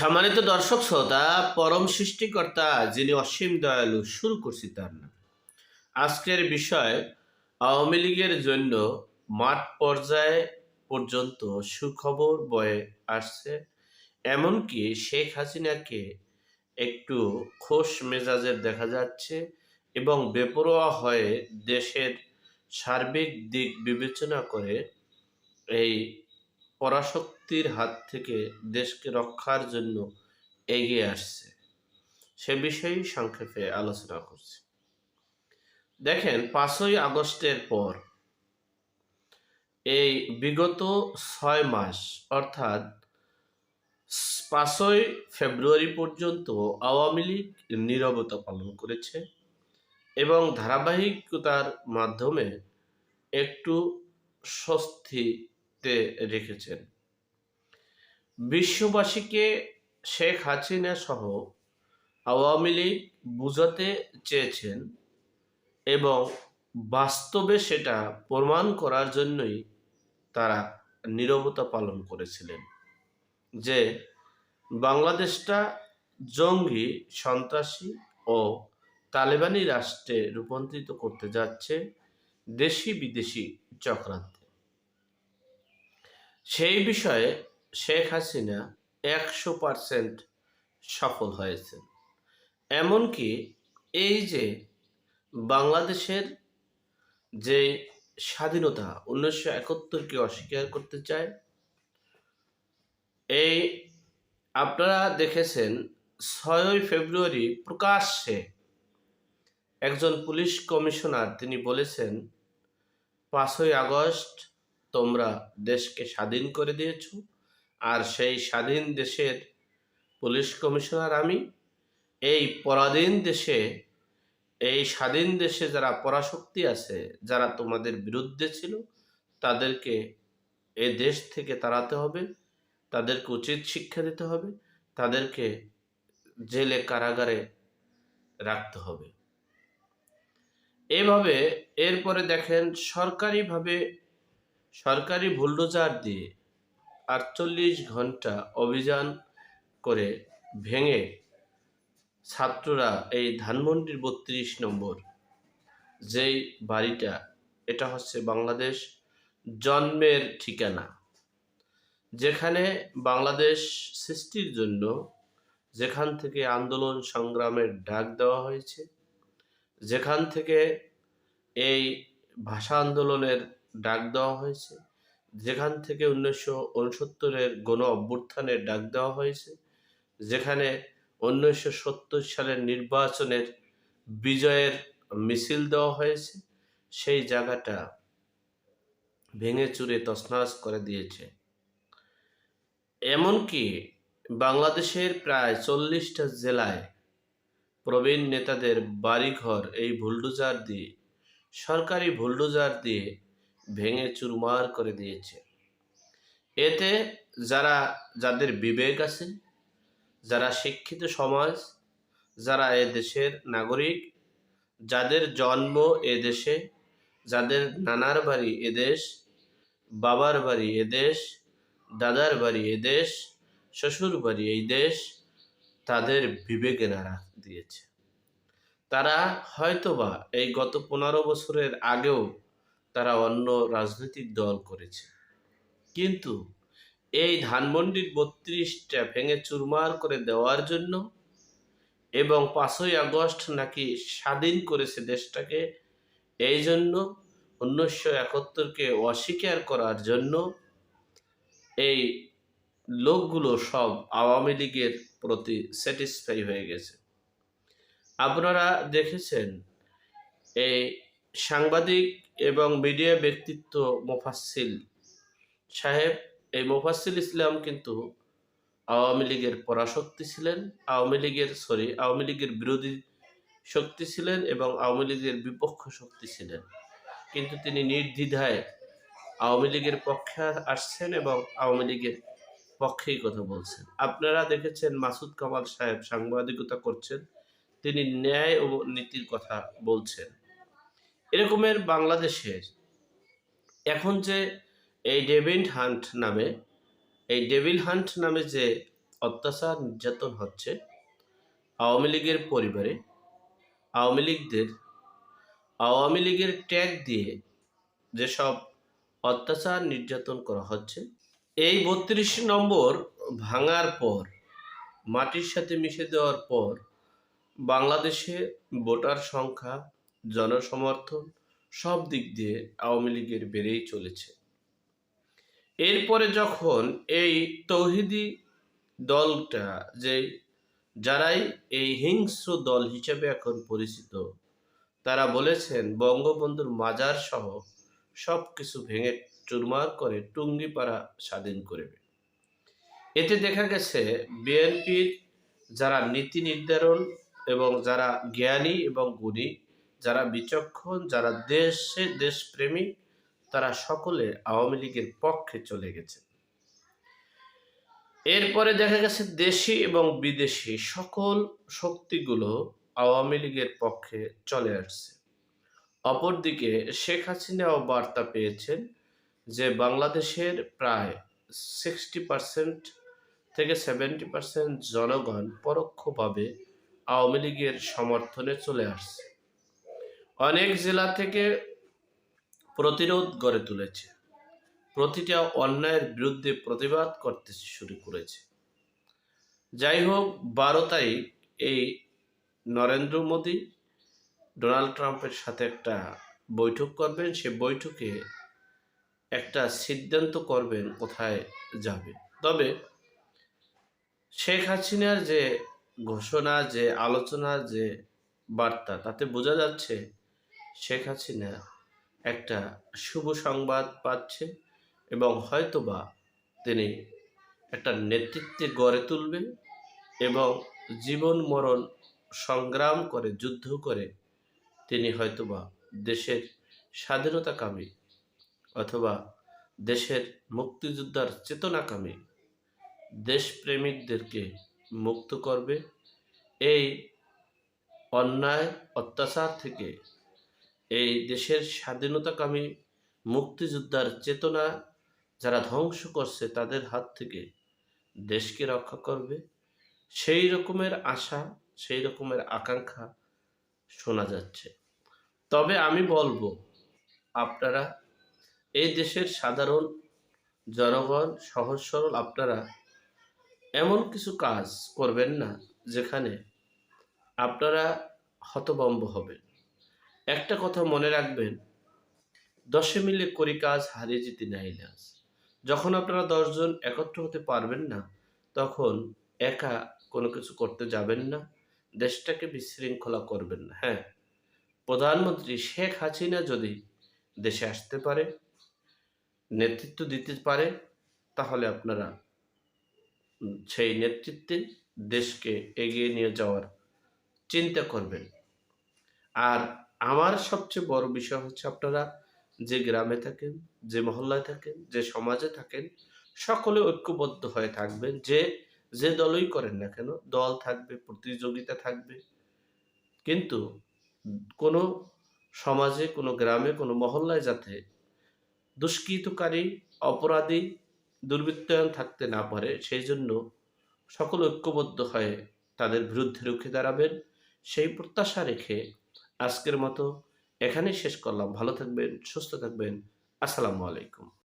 সম্মানিত দর্শক শ্রোতা, পরম সৃষ্টিকর্তা যিনি অসীম দয়ালু, শুরু করছি তার নাম। আজকের বিষয়, আওয়ামী লীগের জন্য মাঠ পর্যায়ে পর্যন্ত সুখবর বয়ে আসছে। এমনকি শেখ হাসিনাকে একটু খোশ মেজাজের দেখা যাচ্ছে এবং বেপরোয়া হয়ে দেশের সার্বিক দিক বিবেচনা করে এই পরাশক্তির হাত থেকে দেশকে রক্ষার জন্য এগিয়ে আসছে। সে বিষয়েই সংক্ষেপে আলোচনা করছি। দেখেন, 5ই আগস্টের পর এই বিগত 6 মাস, অর্থাৎ 5ই ফেব্রুয়ারি পর্যন্ত আওয়ামী লীগ নীরবতা পালন করেছে এবং ধারাবাহিকতার মাধ্যমে একটু স্বস্তিতে রেখেছেন। বিশ্ববাসীকে শেখ হাসিনা সহ আওয়ামী লীগ বুঝাতে চেয়েছেন এবং বাস্তবে সেটা প্রমাণ করার জন্যই তারা নীরবতা পালন করেছিলেন যে বাংলাদেশটা জঙ্গি, সন্ত্রাসী ও তালেবানি রাষ্ট্রে রূপান্তরিত করতে যাচ্ছে দেশি বিদেশি চক্রান্তে। সেই বিষয়ে শেখ হাসিনা 100% সফল হয়েছেন। এমনকি এই যে বাংলাদেশের যে স্বাধীনতা 1971কে অস্বীকার করতে চায়, এই আপনারা দেখেছেন 6ই ফেব্রুয়ারি প্রকাশ্যে একজন পুলিশ কমিশনার তিনি বলেছেন, 5ই আগস্ট তোমরা দেশকে স্বাধীন করে দিয়েছ, আর সেই স্বাধীন দেশের পুলিশ কমিশনার আমি। এই পরাধীন দেশে, এই স্বাধীন দেশে যারা পরাশক্তি আছে, যারা তোমাদের বিরুদ্ধে ছিল, তাদেরকে এ দেশ থেকে তাড়াতে হবে, তাদেরকে উচিত শিক্ষা দিতে হবে, তাদেরকে জেলে কারাগারে রাখতে হবে। এভাবে এরপরে দেখেন সরকারিভাবে সরকারি বুলডোজার দিয়ে 48 ঘন্টা অভিযান করে ভেঙে ছাত্ররা এই ধানমন্ডির 32 নম্বর যেই বাড়িটা, এটা হচ্ছে বাংলাদেশ জন্মের ঠিকানা, যেখানে বাংলাদেশ সৃষ্টির জন্য যেখান থেকে আন্দোলন সংগ্রামের ডাক দেওয়া হয়েছে, যেখান থেকে এই ভাষা আন্দোলনের ডাক দেওয়া হয়েছে, যেখান থেকে 1969-এর গণ অভ্যুত্থানের ডাক দেওয়া হয়েছে, যেখানে 1970 সালের নির্বাচনের বিজয়ের মিছিল দেওয়া হয়েছে, সেই জায়গাটা ভেঙে চুরে তছনছ করে দিয়েছে। এমনকি বাংলাদেশের প্রায় 40টা জেলায় প্রবীণ নেতাদের বাড়িঘর এই বুলডোজার দিয়ে, সরকারি বুলডোজার দিয়ে ভেঙে চুরমার করে দিয়েছে। এতে যাদের বিবেক আছে, যারা শিক্ষিত সমাজ, যারা এ দেশের নাগরিক, যাদের জন্ম এ দেশে, যাদের নানার বাড়ি এদেশ, বাবার বাড়ি এদেশ, দাদার বাড়ি এদেশ, শ্বশুর বাড়ি এই দেশ, তাদের বিবেকে নাড়া দিয়েছে। তারা হয়তোবা এই গত 15 বছরের আগেও তারা অন্য রাজনৈতিক দল করেছে, কিন্তু এই ধানমন্ডির 32টা ভেঙে চুরমার করে দেওয়ার জন্য এবং 5ই আগস্ট নাকি স্বাধীন করেছে দেশটাকে, এই জন্য 1971কে অস্বীকার করার জন্য এই লোকগুলো সব আওয়ামী লীগের প্রতি স্যাটিসফাই হয়ে গেছে। আপনারা দেখেছেন এই সাংবাদিক এবং মিডিয়া ব্যক্তিত্ব মোফাজ্জল সাহেব, এই মোফাজ্জল ইসলাম কিন্তু আওয়ামী লীগের পরাশক্তি ছিলেন, আওয়ামী লীগের বিরোধী শক্তি ছিলেন এবং আওয়ামী লীগের বিপক্ষ শক্তি ছিলেন, কিন্তু তিনি নির্দ্বিধায় আওয়ামী লীগের পক্ষে আসছেন এবং আওয়ামী লীগের পক্ষেই কথা বলছেন। আপনারা দেখেছেন মাসুদ কামাল সাহেব সাংবাদিকতা করছেন, তিনি ন্যায় ও নীতির কথা বলছেন। এরকমের বাংলাদেশের এখন যে এই ডেভিল হান্ট নামে যে অত্যাচার নির্যাতন হচ্ছে আওয়ামী লীগের পরিবারে, আওয়ামী লীগদের আওয়ামী লীগের ট্যাগ দিয়ে যেসব অত্যাচার নির্যাতন করা হচ্ছে, এই ৩২ নম্বর ভাঙার পর, মাটির সাথে মিশে দেওয়ার পর বাংলাদেশে ভোটার সংখ্যা, জনসমর্থন সব দিক দিয়ে আওয়ামী লীগের বেড়েই চলেছে। এরপরে যখন এই তৌহিদি দলটা, যে যারাই এই হিংস্র দল হিসেবে এখন পরিচিত, তারা বলেছেন বঙ্গবন্ধুর মাজার সহ সব কিছু ভেঙে চুরমার করে টুঙ্গিপাড়া স্বাধীন করবে। এতে দেখা গেছে বিএনপির যারা নীতি নির্ধারণ এবং যারা জ্ঞানী এবং গুণী, যারা বিচক্ষণ, যারা দেশপ্রেমিক, তারা সকলে আওয়ামী লীগের পক্ষে চলে গেছে। এরপরে দেখা গেছে দেশি এবং বিদেশি সকল শক্তিগুলো আওয়ামী লীগের পক্ষে চলে আসছে। অপরদিকে শেখ হাসিনাও বার্তা পেয়েছেন যে বাংলাদেশের প্রায় 60% থেকে 70% জনগণ পরোক্ষভাবে আওয়ামী লীগের সমর্থনে চলে আসছে। অনেক জেলা থেকে প্রতিরোধ গড়ে তুলেছে, প্রতিটা অন্যায়ের বিরুদ্ধে প্রতিবাদ করতে শুরু করেছে। যাই হোক, 12 তারিখ এই নরেন্দ্র মোদী ডোনাল্ড ট্রাম্পের সাথে একটা বৈঠক করবেন। সে বৈঠকে একটা সিদ্ধান্ত করবেন কোথায় যাবে। তবে শেখ হাসিনার যে ঘোষণা, যে আলোচনা, যে বার্তা, তাতে বোঝা যাচ্ছে শেখ হাসিনা একটা শুভ সংবাদ পাচ্ছে এবং হয়তোবা তিনি একটা নেতৃত্বে গড়ে তুলবে এবং জীবন মরণ সংগ্রাম করে, যুদ্ধ করে তিনি হয়তোবা দেশের স্বাধীনতাকামী অথবা দেশের মুক্তিযোদ্ধার চেতনাকামী দেশপ্রেমিকদেরকে মুক্ত করবে, এই অন্যায় অত্যাচার থেকে এই দেশের স্বাধীনতাকামী মুক্তিযোদ্ধার চেতনা যারা ধ্বংস করছে তাদের হাত থেকে দেশকে রক্ষা করবে। সেই রকমের আশা, সেই রকমের আকাঙ্ক্ষা শোনা যাচ্ছে। তবে আমি বলবো, আপনারা এই দেশের সাধারণ জনগণ, সহজ সরল, আপনারা এমন কিছু কাজ করবেন না যেখানে আপনারা হতভম্ব হবেন। একটা কথা মনে রাখবেন, 10 মিলে করি কাজ, হারিয়ে যেতে নাই লাজ। যখন আপনারা 10 জন একত্র হতে পারবেন না, তখন একা কোনো কিছু করতে যাবেন না, দেশটাকে বিশৃঙ্খলা করবেন না। হ্যাঁ, প্রধানমন্ত্রী শেখ হাসিনা যদি দেশে আসতে পারে, নেতৃত্ব দিতে পারে, তাহলে আপনারা সেই নেতৃত্বে দেশকে এগিয়ে নিয়ে যাওয়ার চিন্তা করবেন। আর আমার সবচেয়ে বড় বিষয় হচ্ছে, আপনারা যে গ্রামে থাকেন, যে মহল্লায় থাকেন, যে সমাজে থাকেন, সকলে ঐক্যবদ্ধ হয়ে থাকবেন। যে দলই করেন না কেন, দল থাকবে, প্রতিযোগিতা থাকবে, কিন্তু কোনো সমাজে, কোনো গ্রামে, কোনো মহল্লায় যাতে দুষ্কৃতকারী, অপরাধী, দুর্বৃত্তায়ন থাকতে না পারে, সেই জন্য সকল ঐক্যবদ্ধ হয়ে তাদের বিরুদ্ধে রুখে দাঁড়াবেন। সেই প্রত্যাশা রেখে আজকের মতো এখানেই শেষ করলাম। ভালো থাকবেন, সুস্থ থাকবেন। আসসালামু আলাইকুম।